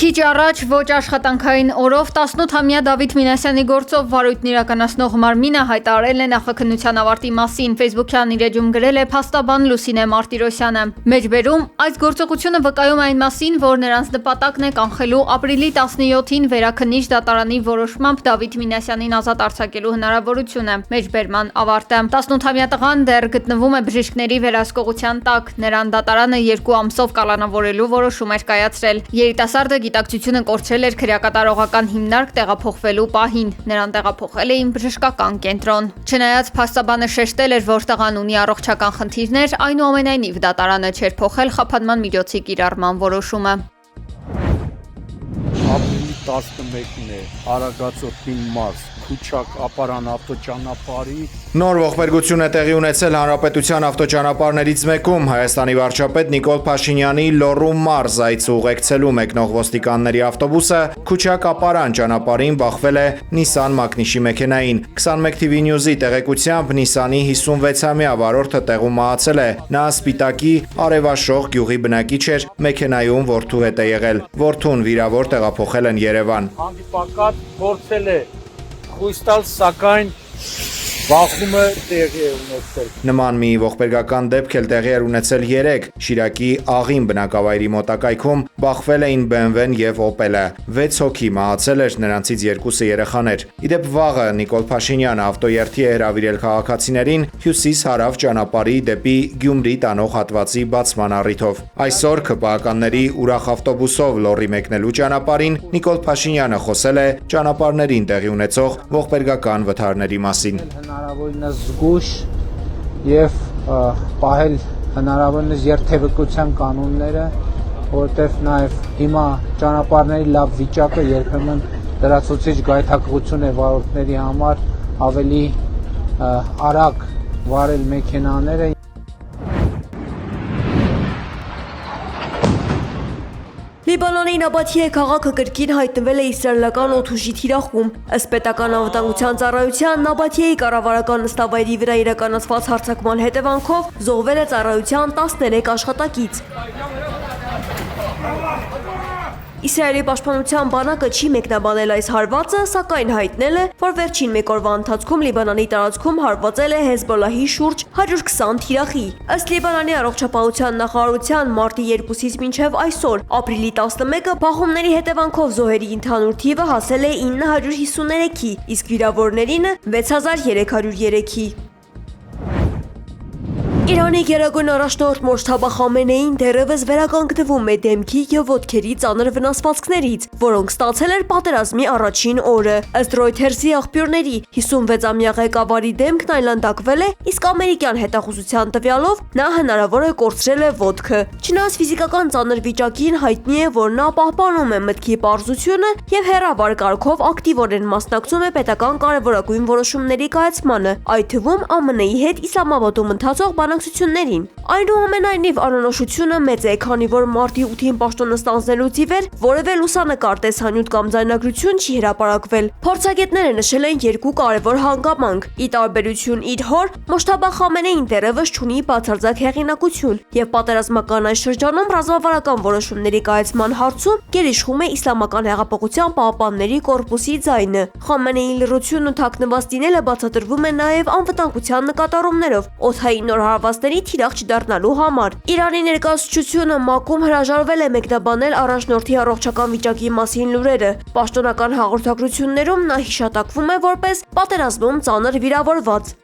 քիչ առաջ ոչ աշխատանքային օրով 18-ամյա Դավիթ Մինասյանի գործով վարույթն իրականացնող Մարմինը հայտարարել է նախաքննության ավարտի մասին։ Facebook-յան իր էջում գրել է փաստաբան Լուսինե Մարտիրոսյանը։ Մեջբերում այս գործողությունը վկայում է այն մասին, որ նրանց նպատակն է կանխելու ապրիլի 17-ին վերաքննիչ դատարանի որոշմամբ Դավիթ Մինասյանին ազատ արձակելու հնարավորությունը։ Մեջբերման ավարտը 18-ամյա տղան դեռ գտնվում է բժիշկների վերահսկողության տակ։ Նրան դատարանը 2 ամսով կալանավորելու որոշում էր կայացրել։ Երիտասարդը գիտակցությունը կորցրել էր քրեակատարողական հիմնարկ տեղափոխվելու պահին։ Նրան տեղափոխել էին բժշկական կենտրոն։ Չնայած փաստաբանը շեշտել էր, որ տղան ունի առողջական խնդիրներ, այնուամենայնիվ դատարանը չէր փոխել խափանման միջոցի կիրառման որոշումը։ Ապրիլի 11-ն է, Արագածոտնի մարզ, Քուչակ ապարան ավտոճանապարհի Նոր ողբերգություն է տեղի ունեցել Հանրապետության ավտոճանապարհներից մեկում։ Հայաստանի վարչապետ Նիկոլ Փաշինյանի Լոռու մարզ այց ուղեկցելու մեկնող ոստիկանների ավտոբուսը Քուչակ ապարան ճանապարհին բախվել է Nissan Մակնիշի մեքենային։ 21 TV News-ի տեղեկությամբ Nissan-ի 56-ամյա վարորդը տեղում մահացել է։ Նա Սպիտակի Արևաշող գյուղի բնակիչ էր, մեքենայում որդու հետ է եղել։ Որդուն վիրավոր տեղափոխել են Երևան։ հանդիպակաց փորձել է խույս տալ, սակայն բախումը տեղի է ունեցել։ Նման մի ողբերգական դեպք էլ տեղի էր ունեցել 3 Շիրակի Աղին բնակավայրի մոտակայքում բախվել էին BMW-ն եւ Opel-ը։ 6 հոգի մահացել էր, նրանցից 2-ը երեխաներ։ Իդեպ վաղը Նիկոլ Փաշինյանը ավտոերթի է հրավիրել քաղաքացիներին հյուսիս-հարավ ճանապարհի դեպի Գյումրի տանող հատվածի բացման առիթով։ Այսօր ԿՊԱ-ականների ուրախ ավտոբուսով Լոռի մեկնելու ճանապարհին Նիկոլ Փաշինյանը խոսել է ճանապարհներին տեղի ունեցող ողբերգական վթարների մասին։ Հնարավորինս զգույշ եւ պահել հնարավորինս երթևեկության կանոնները, որովհետեւ նաեւ հիմա ճանապարհների լավ վիճակը երբեմն լրացուցիչ գայթակղություն է վարորդների համար ավելի արագ վարել մեքենաները։ Լիբանանի Նաբաթիե քաղաքը կրկին հայտնվել է իսրայելական օդուժի թիրախում։ Ըստ պետական անվտանգության ծառայության Նաբաթիեի կառավարական նստավայրի վրա իրականացված հարձակման հետևանքով զոհվել է ծառայության 13 աշխատակից։ Իսրայելի պաշտպանության բանակը չի մեկնաբանել այս հարվածը, սակայն հայտնել է, որ վերջին մեկ օրվա ընթացքում Լիբանանի տարածքում հարվածել է Հեզբոլլահի շուրջ 120 թիրախի։ Ըստ Լիբանանի առողջապահության նախարարության մարտի 2-ից մինչև այսօր, ապրիլի 11-ը բախումների հետևանքով զոհերի ընդհանուր թիվը հասել է 953-ի, իսկ վիրավորներին 6303-ի։ Իրանի գերագույն առաջնորդ Մոջթաբա Խամենեին դեռևս վերականգնվում է դեմքի և ոտքերի ծանր վնասվածքներից, որոնք ստացել էր պատերազմի առաջին օրը։ Ըստ Reuters-ի աղբյուրների 56-ամյա ղեկավարի դեմքն այլանդակվել է, իսկ ամերիկյան հետախուզության տվյալով նա հնարավոր է կորցրել է ոտքը։ Չնայած ֆիզիկական ծանր վիճակին հայտնի է, որ նա պահպանում է մտքի պարզությունը և հեռավար կարգով ակտիվորեն մասնակցում է պետական կարևորագույն որոշումների կայացմանը, այդ թվում ԱՄՆ-ի հետ Իսլամաբադում ընթացող բանակցություններին։ Այնուամենայնիվ անորոշությունը մեծ է, քանի որ մարտի 8-ին պաշտոնը ստանձնելուց ի վեր որևէ լուսանկար, տեսանյութ կամ ձայնագրություն չի հրապարակվել։ Փորձագետները նշել են 2 կարևոր հանգամանք։ Ի տարբերություն իր հոր, Մոջթաբա Խամենեին դեռևս չունի բացարձակ հեղինակություն և պատերազմական այս շրջանում ռազմավարական որոշումների կայացման հարցում գերիշխում է Իսլամական հեղափոխության պահապանների կորպուսի ձայնը։ Խամենեիի լռությունն ու թաքնված լինելը բացատրվում է նաև անվտանգության նկատառումներով օդային նոր հարվածների թիրախ չդառնալու համար։ Իրանի ներկայացուցչությունը ՄԱԿ-ում հրաժարվել է մեկնաբանել առաջնորդի առողջական վիճակի մասին լուրերը։ Պաշտոնական հաղորդագրություններում նա հիշատակվում է որպես պատերազմում ծանր վիրավորված։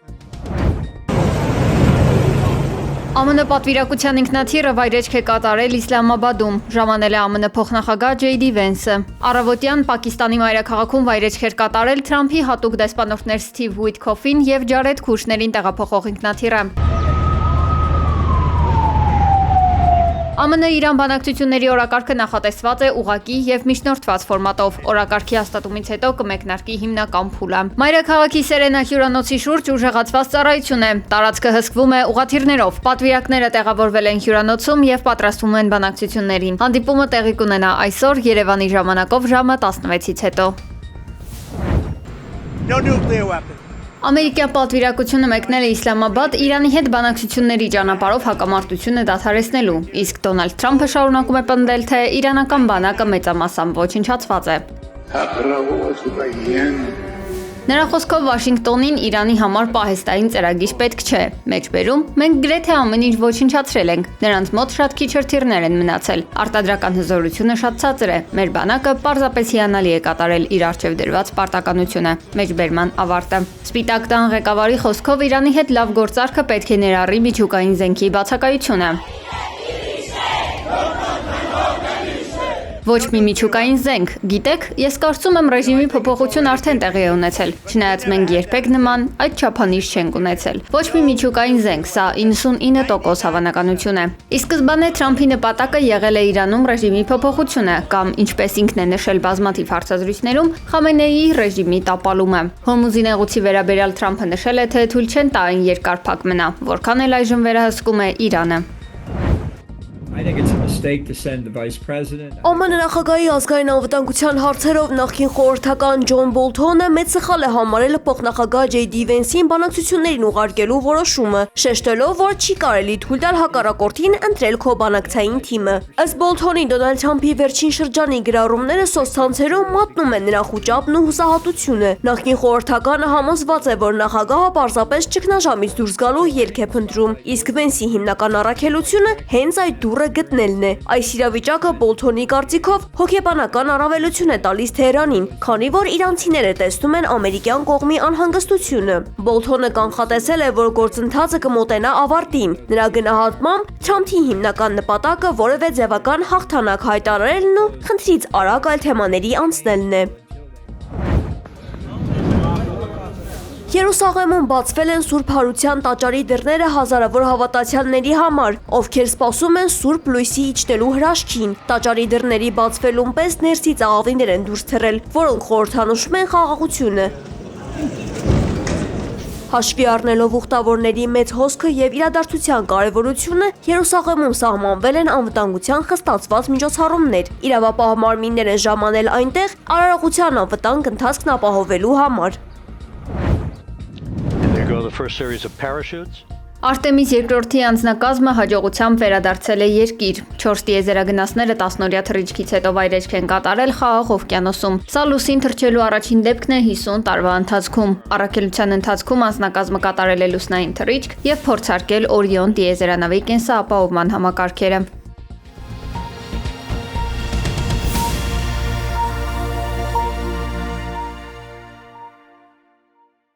ԱՄՆ պատվիրակության ինքնաթիռը վայրեջք է կատարել Իսլամաբադում, ժամանել է ԱՄՆ փոխնախագահ Ջեյ Դի Վենսը։ Առավոտյան Պակիստանի մայրաքաղաքում վայրեջք էր կատարել Թրամփի հատուկ դեսպանորդներ Սթիվ Ուիթքոֆին և Ջարեդ Քուշներին տեղափոխող ինքնաթիռը։ ԱՄՆ-Իրան բանակցությունների օրակարգը նախատեսված է ուղղակի և միջնորդված ֆորմատով։ Օրակարգի հաստատումից հետո կմեկնարկի հիմնական փուլը։ Մայրաքաղաքի Սերենա հյուրանոցի շուրջ ուժեղացված ծառայություն է։ Տարածքը հսկվում է ուղղաթիռներով։ Պատվիրակները տեղավորվել են հյուրանոցում և պատրաստվում են բանակցություններին։ Հանդիպումը տեղի կունենա այսօր Երևանի ժամանակով ժամը 16-ից հետո։ Ամերիկյան պատվիրակությունը մեկնել է Իսլամաբադ Իրանի հետ բանակցությունների ճանապարհով հակամարտությունը դադարեցնելու, իսկ Դոնալդ Թրամփը շարունակում է պնդել, թե իրանական բանակը մեծամասամբ ոչնչացված է։ Նրա խոսքով Վաշինգտոնին Իրանի համար պահեստային ծրագիր պետք չէ։ Մեջբերում մենք գրեթե ամեն ինչ ոչնչացրել ենք։ Նրանց մոտ շատ քիչ հրթիռներ են մնացել։ Արտադրական հզորությունը շատ ցածր է։ Մեր բանակը պարզապես հիանալի է կատարել իր առջև դրված պարտականությունը։ Մեջբերման ավարտը։ Սպիտակ տան ղեկավարի խոսքով Իրանի հետ լավ գործարքը պետք է ներառի միջուկային զենքի բացակայությունը։ Ոչ մի միջուկային զենք, գիտեք, ես կարծում եմ ռեժիմի փոփոխություն արդեն տեղի է ունեցել, չնայած մենք երբեք նման այդ չափանիշ չենք ունեցել։ Ոչ մի միջուկային զենք, սա 99% հավանականություն է։ Ի սկզբանե Թրամփի նպատակը եղել է Իրանում ռեժիմի փոփոխությունը կամ, ինչպես ինքն է նշել բազմաթիվ հարցազրույցներում, Խամենեիի ռեժիմի տապալումը։ Հորմուզի նեղուցի վերաբերյալ Թրամփը նշել է, թե թույլ չեն տա այն երկար փակ մնա, որքան էլ այժմ վերահսկում է Իրանը։ ԱՄՆ նախագահի ազգային անվտանգության հարցերով նախկին խորհրդական Ջոն Բոլթոնը մեծ սխալ է համարել փոխնախագահ Ջեյ Վենսին բանակցություններին ուղարկելու որոշումը, շեշտելով, որ չի կարելի թույլ տալ հակառակորդին ընտրել քո բանակցային թիմը։ Ըստ Բոլթոնի, Դոնալդ Թրամփի վերջին շրջանի գրառումները սոցցանցերում մատնում են նրա խուճապն ու հուսահատությունը։ Նախկին խորհրդականը համոզված է, որ նախագահը պարզապես ճգնաժամից դուրս գալու ելք է փնտրում, իսկ Վենսի հիմնական առաքելությունը հենց այդ դուռը գտնելն է։ Այս իրավիճակը Բոլթոնի կարծիքով հոգեբանական առավելություն է տալիս Թեհրանին, քանի որ իրանցիները տեսնում են ամերիկյան կողմի անհանգստությունը։ Բոլթոնը կանխատեսել է, որ գործընթացը կմոտենա ավարտին։ Նրա գնահատմամբ Թրամփի հիմնական նպատակը որևէ ձևական հաղթանակ հայտարարելն ու խնդրից արագ այլ թեմաների անցնելն է։ Երուսաղեմում բացվել են Սուրբ Հարության տաճարի դռները հազարավոր հավատացյալների համար, ովքեր սպասում են Սուրբ Լույսի իջնելու հրաշքին։ Տաճարի դռների բացվելուն պես ներսից աղավիներ են դուրս թռել, որոնք խորհրդանշում են խաղաղությունը։ Հաշվի առնելով ուխտավորների մեծ հոսքը եւ իրադարձության կարեւորությունը, Երուսաղեմում սահմանվել են անվտանգության խստացված միջոցառումներ։ Իրավապահ մարմիններ են ժամանել այնտեղ արարողության անվտանգ ընթացքն ապահովելու համար։ Արտեմիս երկրորդի անձնակազմը հաջողությամբ վերադարձել է երկիր։ 4 տիեզերագնացները 10-օրյա թռիչքից հետո վայրեջք են կատարել Խաղաղ օվկիանոսում։ Սա լուսին թռչելու առաջին դեպքն է 50 տարվա ընթացքում։ Առաքելության ընթացքում անձնակազմը կատարել է լուսնային թռիչք եւ փորձարկել Օրիոն տիեզերանավի կենսապահովման համակարգերը։